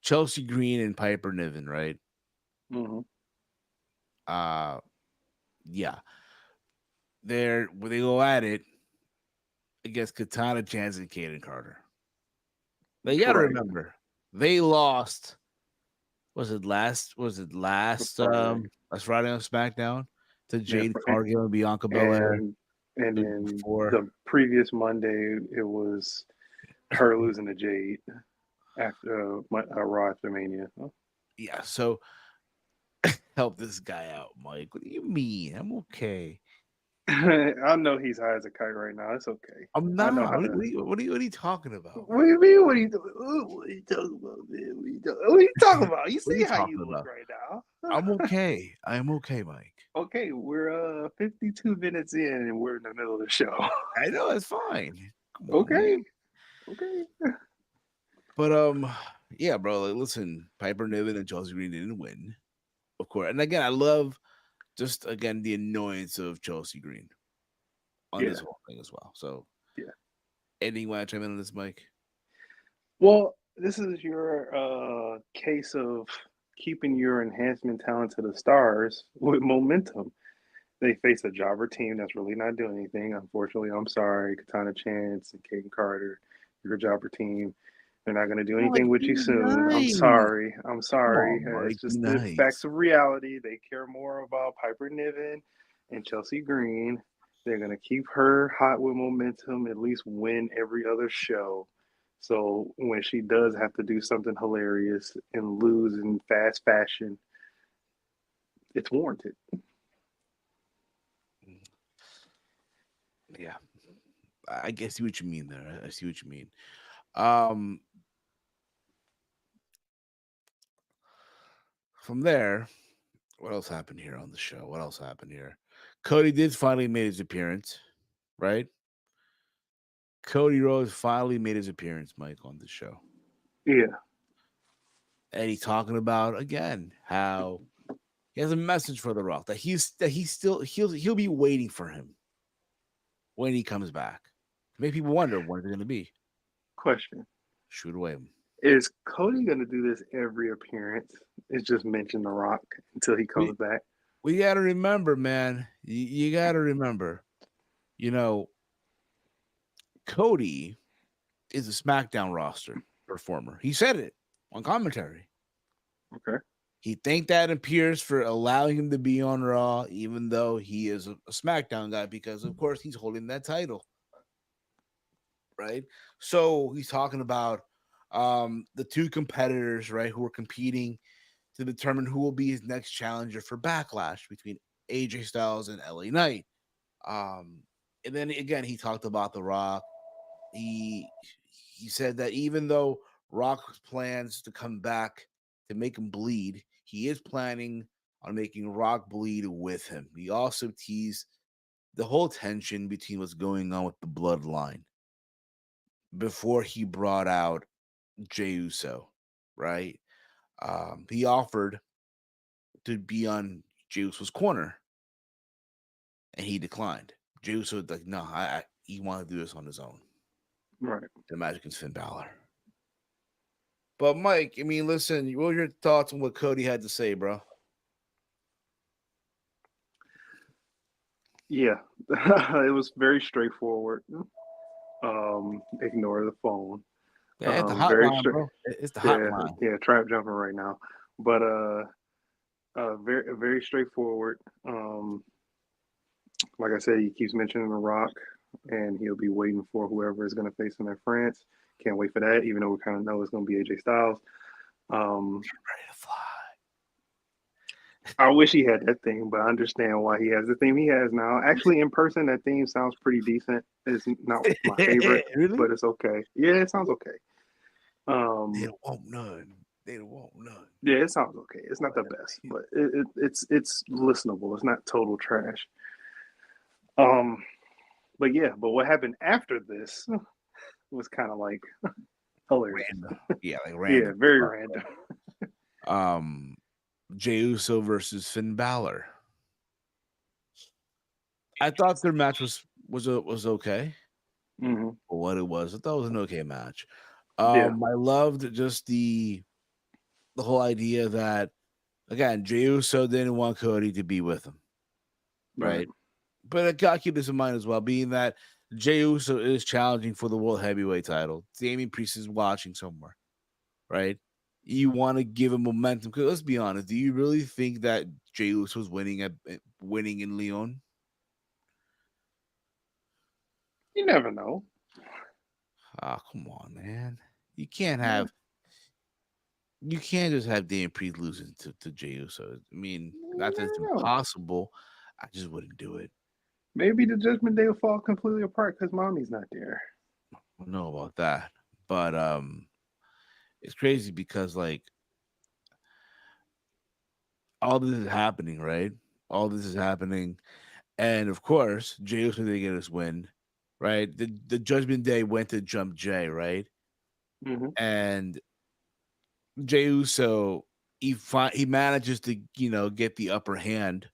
Chelsea Green and Piper Niven, right? Mm-hmm. Yeah. When they go at it against Katana Chance and Kaden Carter. They gotta Right. remember they lost. Was it last? Friday. Last Friday on SmackDown to Yeah, Jade Cargill and Bianca Belair. and The week then before, the previous Monday, it was her losing to Jade after Raw after Mania. yeah. So help this guy out, Mike. What do you mean? I'm okay. I know he's high as a kite right now. It's okay. I'm I know not. how to. What are you talking about, What man? do you mean? What are you doing? What are you talking about, man? What are you talking about? You What are see you how you talking look about? right now. I'm okay. I am okay, Mike. Okay, we're 52 minutes in and we're in the middle of the show. I know it's fine. Come on, Okay, man. okay. But yeah, bro. Like, listen, Piper Niven and Chelsea Green didn't win, of course. And again, I love just again the annoyance of Chelsea Green on Yeah, this whole thing as well. So, yeah. anything you want to chime in on this, Mike? Well, this is your case of keeping your enhancement talent to the stars with momentum. They face a jobber team that's really not doing anything. Unfortunately, I'm sorry, Katana Chance and Kaden Carter, you're a jobber team. They're not going to do Mike, anything with be you soon. I'm nice. sorry. I'm Come sorry. on, Mike, It's be just the facts nice. of reality. They care more about Piper Niven and Chelsea Green. They're going to keep her hot with momentum, at least win every other show. So when she does have to do something hilarious and lose in fast fashion, it's warranted. Yeah, I see what you mean there. I see what you mean. Um, from there, what else happened here on the show? What else happened here? Cody did finally made his appearance, right? Cody Rhodes finally made his appearance, Mike, on the show. Yeah, And he's talking about again how he has a message for The Rock that he's still he'll be waiting for him when he comes back. Make people wonder what it's going to be. question. Shoot away. Is Cody going to do this every appearance? It's just mention The Rock until he comes We back. we got to remember, man. You got to remember. You know, Cody is a SmackDown roster performer. He said it on commentary. Okay. He thanked Adam Pearce for allowing him to be on Raw, even though he is a SmackDown guy, because of course he's holding that title. Right. So he's talking about the two competitors, right, who are competing to determine who will be his next challenger for Backlash between AJ Styles and LA Knight. And then again, he talked about The Rock. He he said that even though Rock plans to come back to make him bleed, he is planning on making Rock bleed with him. He also teased the whole tension between what's going on with the bloodline before he brought out Jey Uso, right? He offered to be on Jey Uso's corner, and he declined. Jey Uso was like, no, he wanted to do this on his own. Right. The Magic and Finn Balor. But Mike, I mean, listen, what were your thoughts on what Cody had to say, bro? Yeah. It was very straightforward. Ignore the phone. Yeah, it's the Very hotline, straight. bro. It's the Yeah. hotline. Yeah. Trap jumping right now. But very straightforward. Like I said, he keeps mentioning The Rock, and he'll be waiting for whoever is going to face him in France. Can't wait for that, even though we kind of know it's going to be AJ Styles. Ready to fly. I wish he had that theme, but I understand why he has the theme he has now. Actually, in person, that theme sounds pretty decent. It's not my favorite, Really? but it's okay. Yeah, it sounds okay. They Um, don't want none. They don't want none. yeah, it sounds okay. It's not the best, but it's listenable. It's not total trash. Um, but yeah, but what happened after this was kind of like hilarious. Random. Yeah, like Yeah, random. very random. Um, Jey Uso versus Finn Balor. I thought their match was okay. Hmm. For what it was, I thought it was an okay match. Yeah, I loved just the whole idea that Again, Jey Uso didn't want Cody to be with him, right? But I gotta keep this in mind as well, being that Jey Uso is challenging for the World Heavyweight title. Damian Priest is watching somewhere, right? You want to give him momentum because let's be honest. Do you really think that Jey Uso was winning in Lyon? You never know. Oh, come on, man. You can't have you can't just have Damian Priest losing to Jey Uso. I mean, not that it's You never know. impossible. I just wouldn't do it. Maybe the Judgment Day will fall completely apart because mommy's not there. I don't know about that. But it's crazy because like all this is happening, right? All this is happening. And of course, Jey Uso didn't get his win, right? The Judgment Day went to jump Jay, right? Mm-hmm. And Jey Uso he manages to get the upper hand,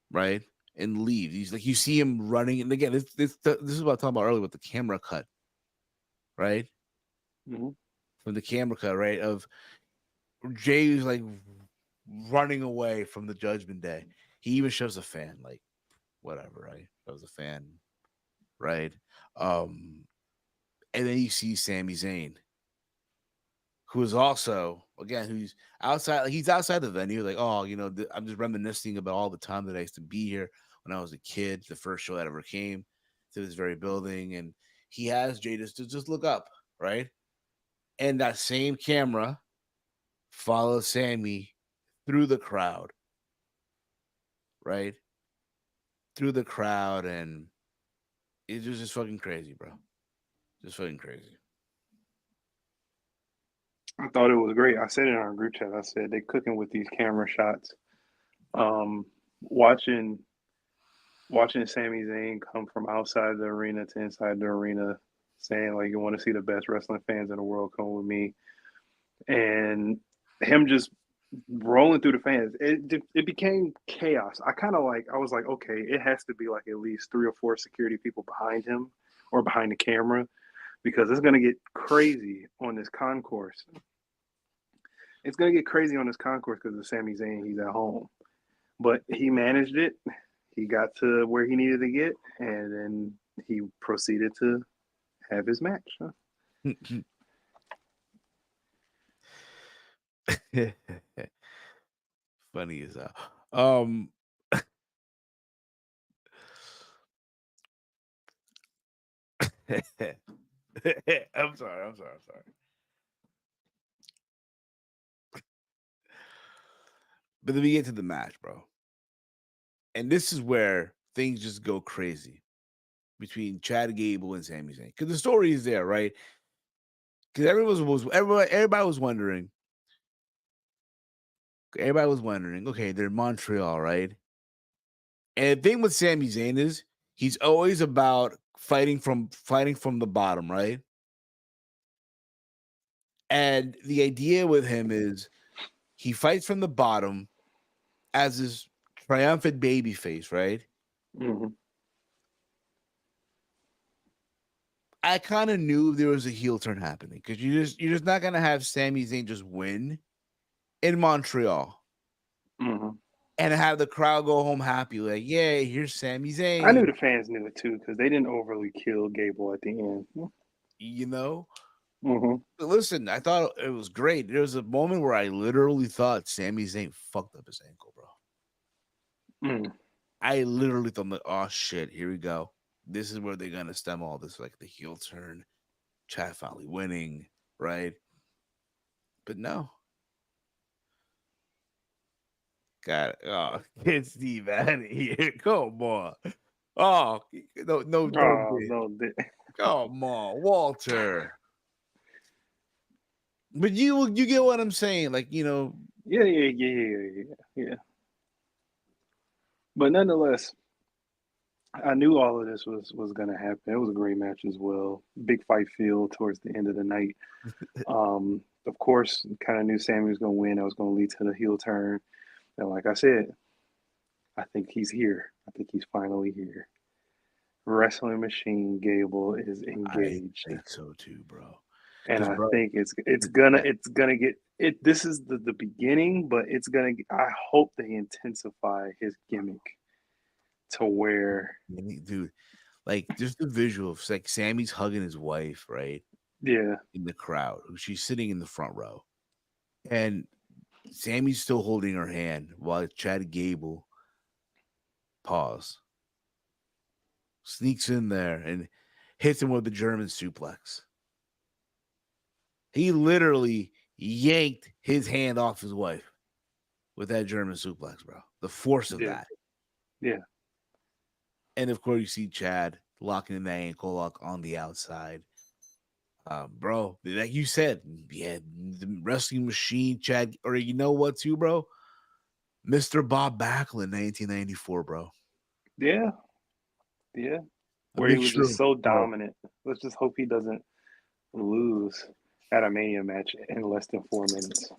right, and leave. He's like you see him running, and again, this is what I was talking about earlier with the camera cut, right? Mm-hmm. From the camera cut, right, of Jay's like running away from the Judgment Day. He even shows a fan, like whatever, right? Shows a fan, right? And then you see Sami Zayn, who is also again who's outside. Like he's outside the venue. Like, oh, I'm just reminiscing about all the time that I used to be here when I was a kid. The first show that ever came to this very building, and he has Jadis to just look up, right? And that same camera follows Sammy through the crowd, right? Through the crowd, and it was just fucking crazy, bro. Just fucking crazy. I thought it was great. I said it in our group chat. I said they cooking with these camera shots. Watching Sami Zayn come from outside the arena to inside the arena, saying like, "You want to see the best wrestling fans in the world? Come with me." And him just rolling through the fans. It became chaos. I was like, okay, it has to be like at least 3 or 4 security people behind him or behind the camera because it's gonna get crazy on this concourse. It's gonna get crazy on this concourse because of Sami Zayn. He's at home, but he managed it. He got to where he needed to get, and then he proceeded to have his match. Funny as hell. I'm sorry. I'm sorry. But then we get to the match, bro. And this is where things just go crazy between Chad Gable and Sami Zayn. Because the story is there, right? Because everybody was wondering. Everybody was wondering, okay, they're in Montreal, right? And the thing with Sami Zayn is he's always about fighting from the bottom, right? And the idea with him is he fights from the bottom as this triumphant baby face, right? Mm-hmm. I kind of knew there was a heel turn happening because you're just not gonna have Sami Zayn just win in Montreal Mm-hmm. and have the crowd go home happy, like, yay, here's Sami I knew Zayn. the fans knew it too because they didn't overly kill Gable at the end. You know? Mm-hmm. But listen, I thought it was great. There was a moment where I literally thought Sami Zayn fucked up his ankle, bro. Mm. I literally thought, like, oh shit, here we go. This is where they're gonna stem all this, like the heel turn, Chad finally winning, right? But no. God, oh, get Steve out of here. Come on. Oh, no, Oh don't. no! Come on, Walter. But you get what I'm saying, like Yeah. But nonetheless, I knew all of this was going to happen. It was a great match as well. Big fight feel towards the end of the night. Of course, kind of knew Sammy was going to win. That was going to lead to the heel turn. And like I said, I think he's here. I think he's finally here. Wrestling Machine Gable is I engaged, think so too, bro. and 'Cause, I bro, think it's gonna this is the beginning, but it's gonna. I hope they intensify his gimmick to where, Dude, like just the visual of like Sammy's hugging his wife, right? yeah, In the crowd, she's sitting in the front row, and Sammy's still holding her hand while Chad Gable sneaks in there and hits him with the German suplex. He literally yanked his hand off his wife with that German suplex, bro. The force of yeah, that. yeah, And of course, you see Chad locking in that ankle lock on the outside. Bro, like you said, yeah, the wrestling machine, Chad, or you know what, too, bro? Mr. Bob Backlund, 1994, bro. yeah, yeah. A Where he was mixture just of, so bro. dominant. Let's just hope he doesn't lose at a Mania match in less than 4 minutes.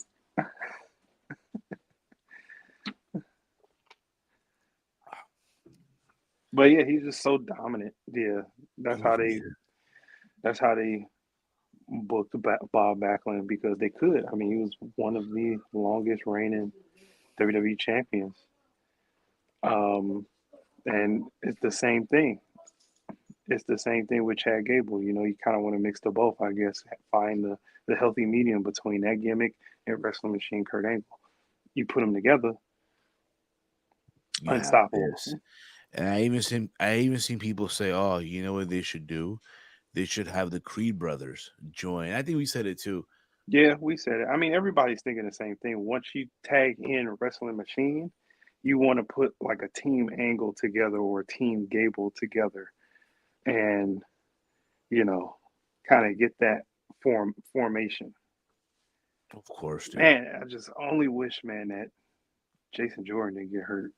But yeah, he's just so dominant. Yeah, that's how they. That's how they booked Bob Backlund because they could. I mean, he was one of the longest reigning WWE champions. Um, and it's the same thing. It's the same thing with Chad Gable. You know, you kind of want to mix the both, I guess. Find the healthy medium between that gimmick and Wrestling Machine Kurt Angle. You put them together, You have unstoppable. this. And I even seen people say, "Oh, you know what they should do? They should have the Creed brothers join." I think we said it too. Yeah, we said it. I mean, everybody's thinking the same thing. Once you tag in Wrestling Machine, you want to put like a team Angle together or a team Gable together, and you know, kind of get that formation. Of course, dude. Man, I just only wish, man, that Jason Jordan didn't get hurt,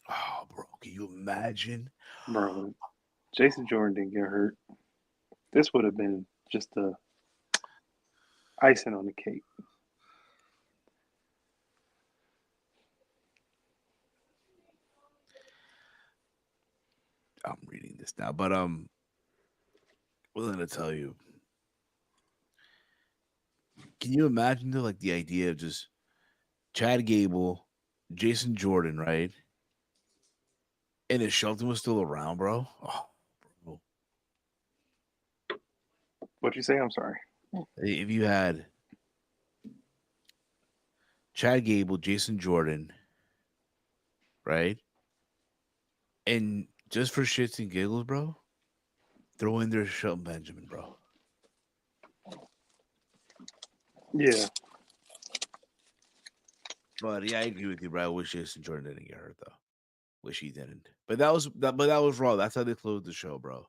Oh, bro, can you imagine? bro. Jason Jordan didn't get hurt. This would have been just the icing on the cake. I'm reading this now, but what was I gonna tell you? Can you imagine though, like the idea of just Chad Gable, Jason Jordan, right? And if Shelton was still around, bro. Oh, bro. What you say? I'm sorry. If you had Chad Gable, Jason Jordan, right? And just for shits and giggles, bro, throw in there Shelton Benjamin, bro. Yeah, But yeah, I agree with you, bro. I wish Jason Jordan didn't get hurt though. Wish he didn't. But that was raw. That's how they closed the show, bro.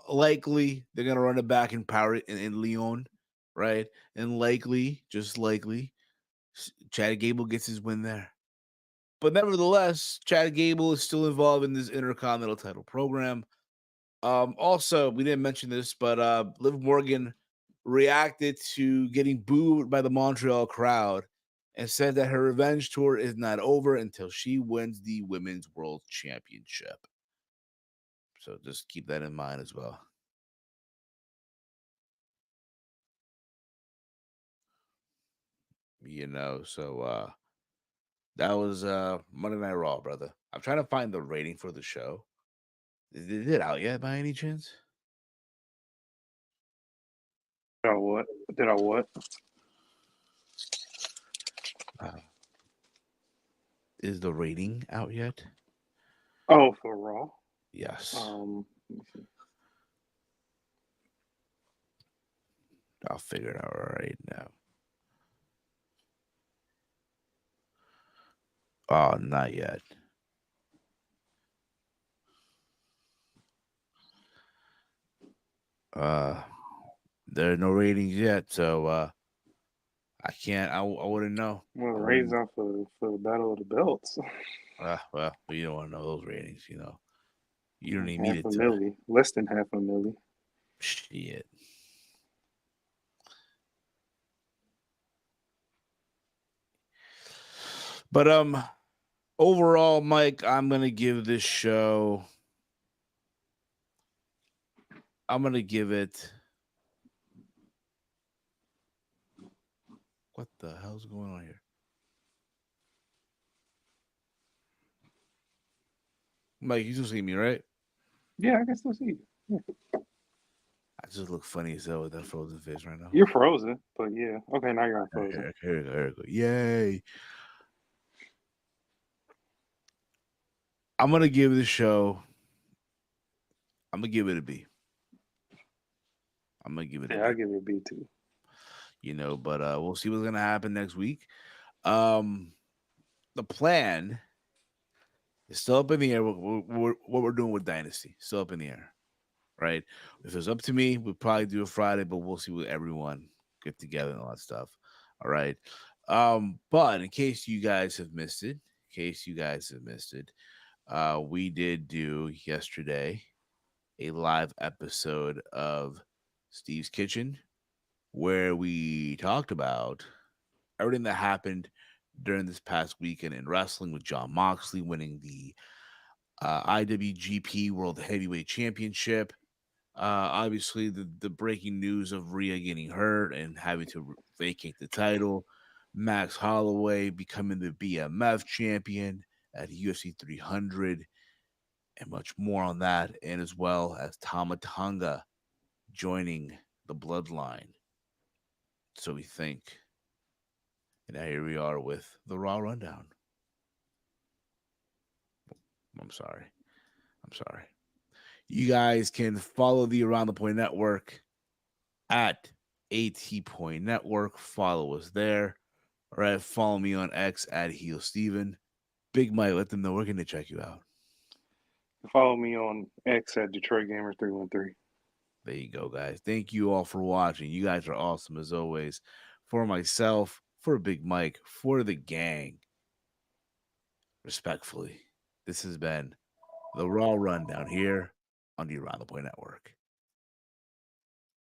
Likely they're gonna run it back in Paris in Lyon, right? And likely, just likely, Chad Gable gets his win there. But nevertheless, Chad Gable is still involved in this Intercontinental title program. Also, we didn't mention this, but Liv Morgan reacted to getting booed by the Montreal crowd and said that her revenge tour is not over until she wins the Women's World Championship. So just keep that in mind as well. So that was Monday Night Raw, brother. I'm trying to find the rating for the show. Is it out yet by any chance? did I what? Did I what? Uh, is the rating out yet? Oh, for Raw. Yes. Let me see. I'll figure it out right now. Oh, not yet. Uh, there are no ratings yet, so I can't. I wouldn't know. Well, I raise wouldn't. off for the Battle of the Belts. Well, but you don't want to know those ratings. You don't need me Half to a tell. milli, less than half a milli. Shit. But overall, Mike, I'm gonna give this show. I'm gonna give it What the hell's going on here? Mike, you still see me, right? Yeah, I can still see you. Yeah. I just look funny as hell with that frozen face right now. You're frozen, but yeah. Okay, now you're unfrozen. Here we go. Here we go. Yay. I'm going to give the show, I'm going to give it a B. I'm going to give it a Yeah, I'll B. give it a B too. You know, but we'll see what's going to happen next week. The plan is still up in the air. What we're doing with Dynasty, still up in the air, right? If it's up to me, we'll probably do a Friday, but we'll see what everyone get together and all that stuff. All right. But in case you guys have missed it, we did do yesterday a live episode of Steve's Kitchen where we talked about everything that happened during this past weekend in wrestling with Jon Moxley winning the IWGP World Heavyweight Championship. Obviously, the breaking news of Rhea getting hurt and having to vacate the title, Max Holloway becoming the BMF champion at UFC 300, and much more on that, and as well as Tama Tonga joining the bloodline. So we think. And now here we are with the Raw Rundown. I'm sorry. You guys can follow the Around the Point Network at AT Point Network. Follow us there. All right. Follow me on X at Heel Steven. Big Mike, let them know we're going to check you out. Follow me on X at Detroit Gamer 313. There you go, guys. Thank you all for watching. You guys are awesome as always. For myself, for Big Mike, for the gang, respectfully, this has been the Raw Rundown here on the Around the Point Network.